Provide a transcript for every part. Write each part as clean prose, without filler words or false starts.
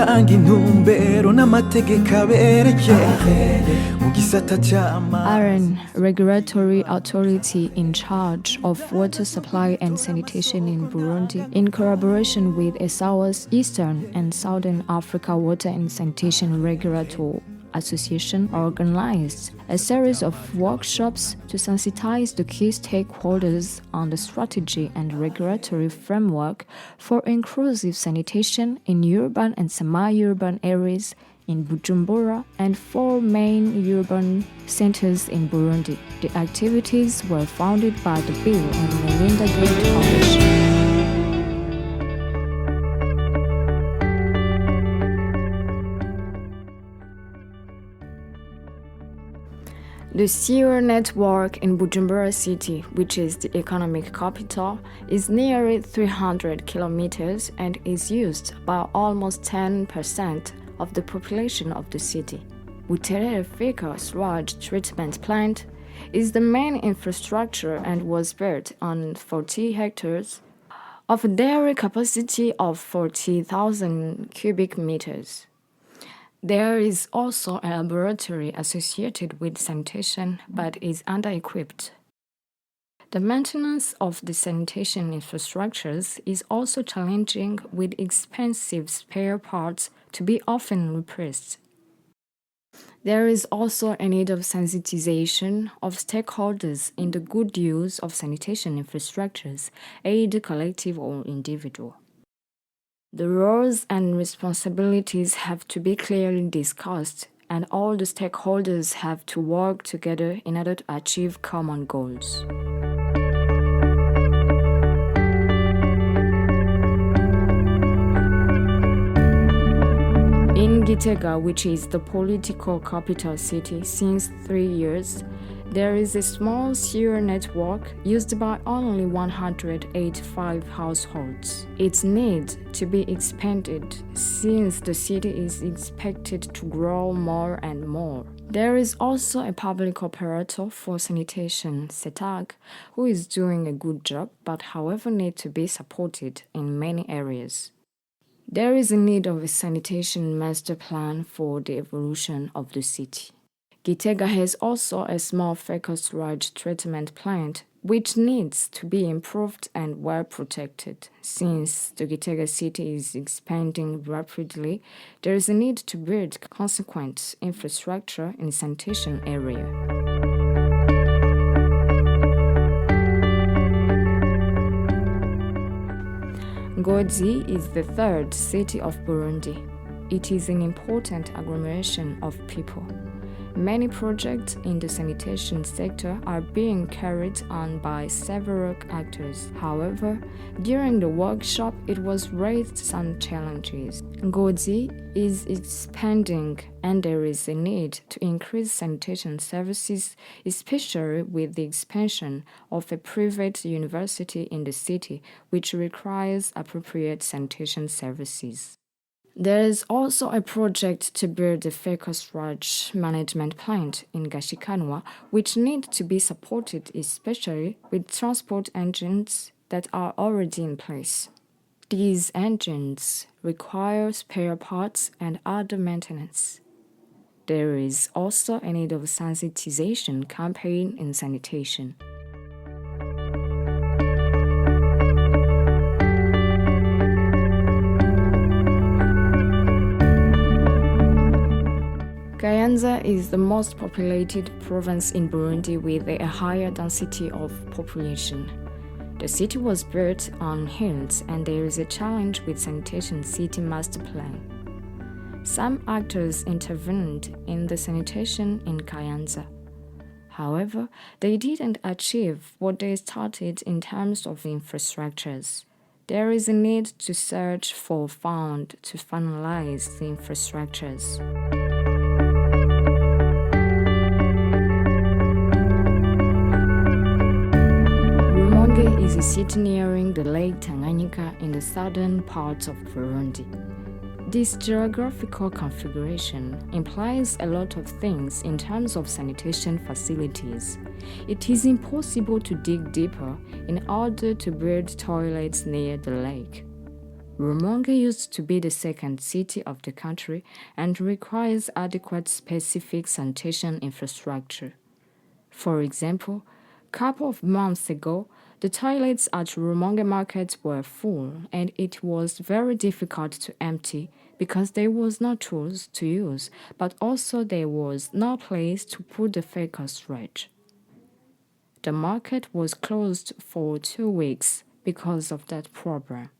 gutanga intumbero n'amategeko abereye mu gisata cy'amazi. AREEN, regulatory authority in charge of water supply and sanitation in Burundi, in collaboration with ESAWAS, Eastern and Southern Africa Water and Sanitation Regulatory Association, organized a series of workshops to sensitize the key stakeholders on the strategy and regulatory framework for inclusive sanitation in urban and semi-urban areas in Bujumbura and 4 main urban centers in Burundi. The activities were funded by the Bill and Melinda Gates Foundation. The sewer network in Bujumbura City, which is the economic capital, is nearly 300 kilometers and is used by almost 10% of the population of the city. Buterere Fika Sludge Treatment Plant is the main infrastructure and was built on 40 hectares of a daily capacity of 40,000 cubic meters. There is also a laboratory associated with sanitation but is under-equipped. The maintenance of the sanitation infrastructures is also challenging, with expensive spare parts to be often replaced. There is also a need of sensitization of stakeholders in the good use of sanitation infrastructures, either collective or individual. The roles and responsibilities have to be clearly discussed, and all the stakeholders have to work together in order to achieve common goals. In Gitega, which is the political capital city since 3 years, there is a small sewer network used by only 185 households. It needs to be expanded since the city is expected to grow more and more. There is also a public operator for sanitation, SETAG, who is doing a good job but however need to be supported in many areas. There is a need of a sanitation master plan for the evolution of the city. Gitega has also a small fecal sludge treatment plant, which needs to be improved and well protected. Since the Gitega city is expanding rapidly, there is a need to build consequent infrastructure in the sanitation area. Ngozi is the third city of Burundi. It is an important agglomeration of people. Many projects in the sanitation sector are being carried on by several actors. However, during the workshop, it was raised some challenges. Ngozi is expanding and there is a need to increase sanitation services, especially with the expansion of a private university in the city, which requires appropriate sanitation services. There is also a project to build a fecal sludge management plant in Gashikanwa, which needs to be supported, especially with transport engines that are already in place. These engines require spare parts and other maintenance. There is also a need of a sensitization campaign in sanitation. Kayanza is the most populated province in Burundi with a higher density of population. The city was built on hills and there is a challenge with sanitation city master plan. Some actors intervened in the sanitation in Kayanza. However, they didn't achieve what they started in terms of infrastructures. There is a need to search for funds to finalize the infrastructures. Is a city nearing the Lake Tanganyika in the southern parts of Burundi. This geographical configuration implies a lot of things in terms of sanitation facilities. It is impossible to dig deeper in order to build toilets near the lake. Rumonge used to be the second city of the country and requires adequate specific sanitation infrastructure. For example, a couple of months ago, the toilets at Rumonge market were full and it was very difficult to empty because there was no tools to use, but also there was no place to put the fecal sludge. The market was closed for 2 weeks because of that problem.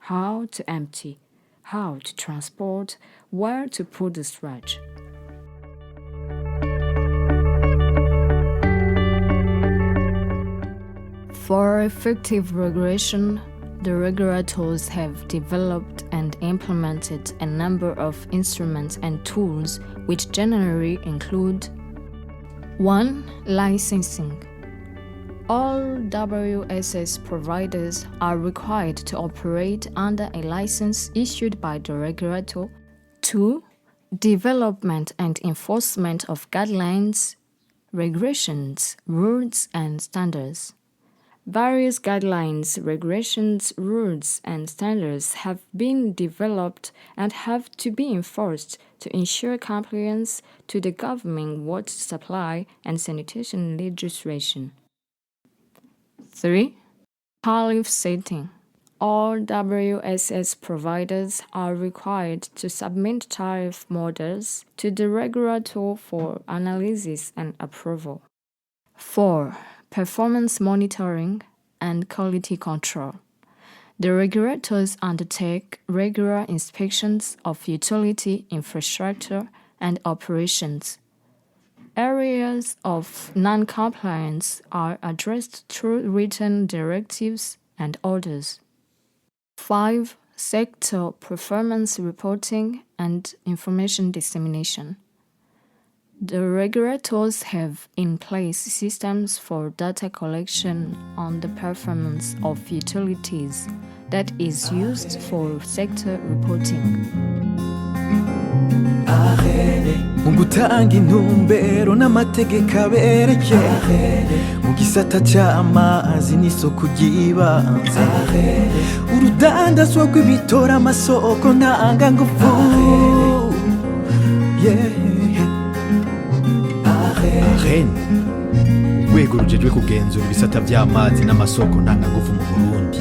How to empty, how to transport, where to put the sludge. For effective regulation, the regulators have developed and implemented a number of instruments and tools which generally include 1. Licensing. All WSS providers are required to operate under a license issued by the regulator. 2. Development and enforcement of guidelines, regulations, rules, and standards. Various guidelines, regulations, rules, and standards have been developed and have to be enforced to ensure compliance to the governing water supply and sanitation legislation. 3. Tariff setting. All WSS providers are required to submit tariff models to the regulator for analysis and approval. 4. Performance monitoring and quality control. The regulators undertake regular inspections of utility infrastructure and operations. Areas of non-compliance are addressed through written directives and orders. 5. Sector performance reporting and information dissemination. The regulators have in place systems for data collection on the performance of utilities that is used for sector reporting. mu gutanga intumbero n'amategeko abereye mu gisata cy'amazi n'isoko ry'ibanze urudandazwa rw'ibitora amasoko ntangangufu AREEN, urwego rujejwe kugenzura ibisata by'amazi n'amasoko ntangangufu mu Burundi.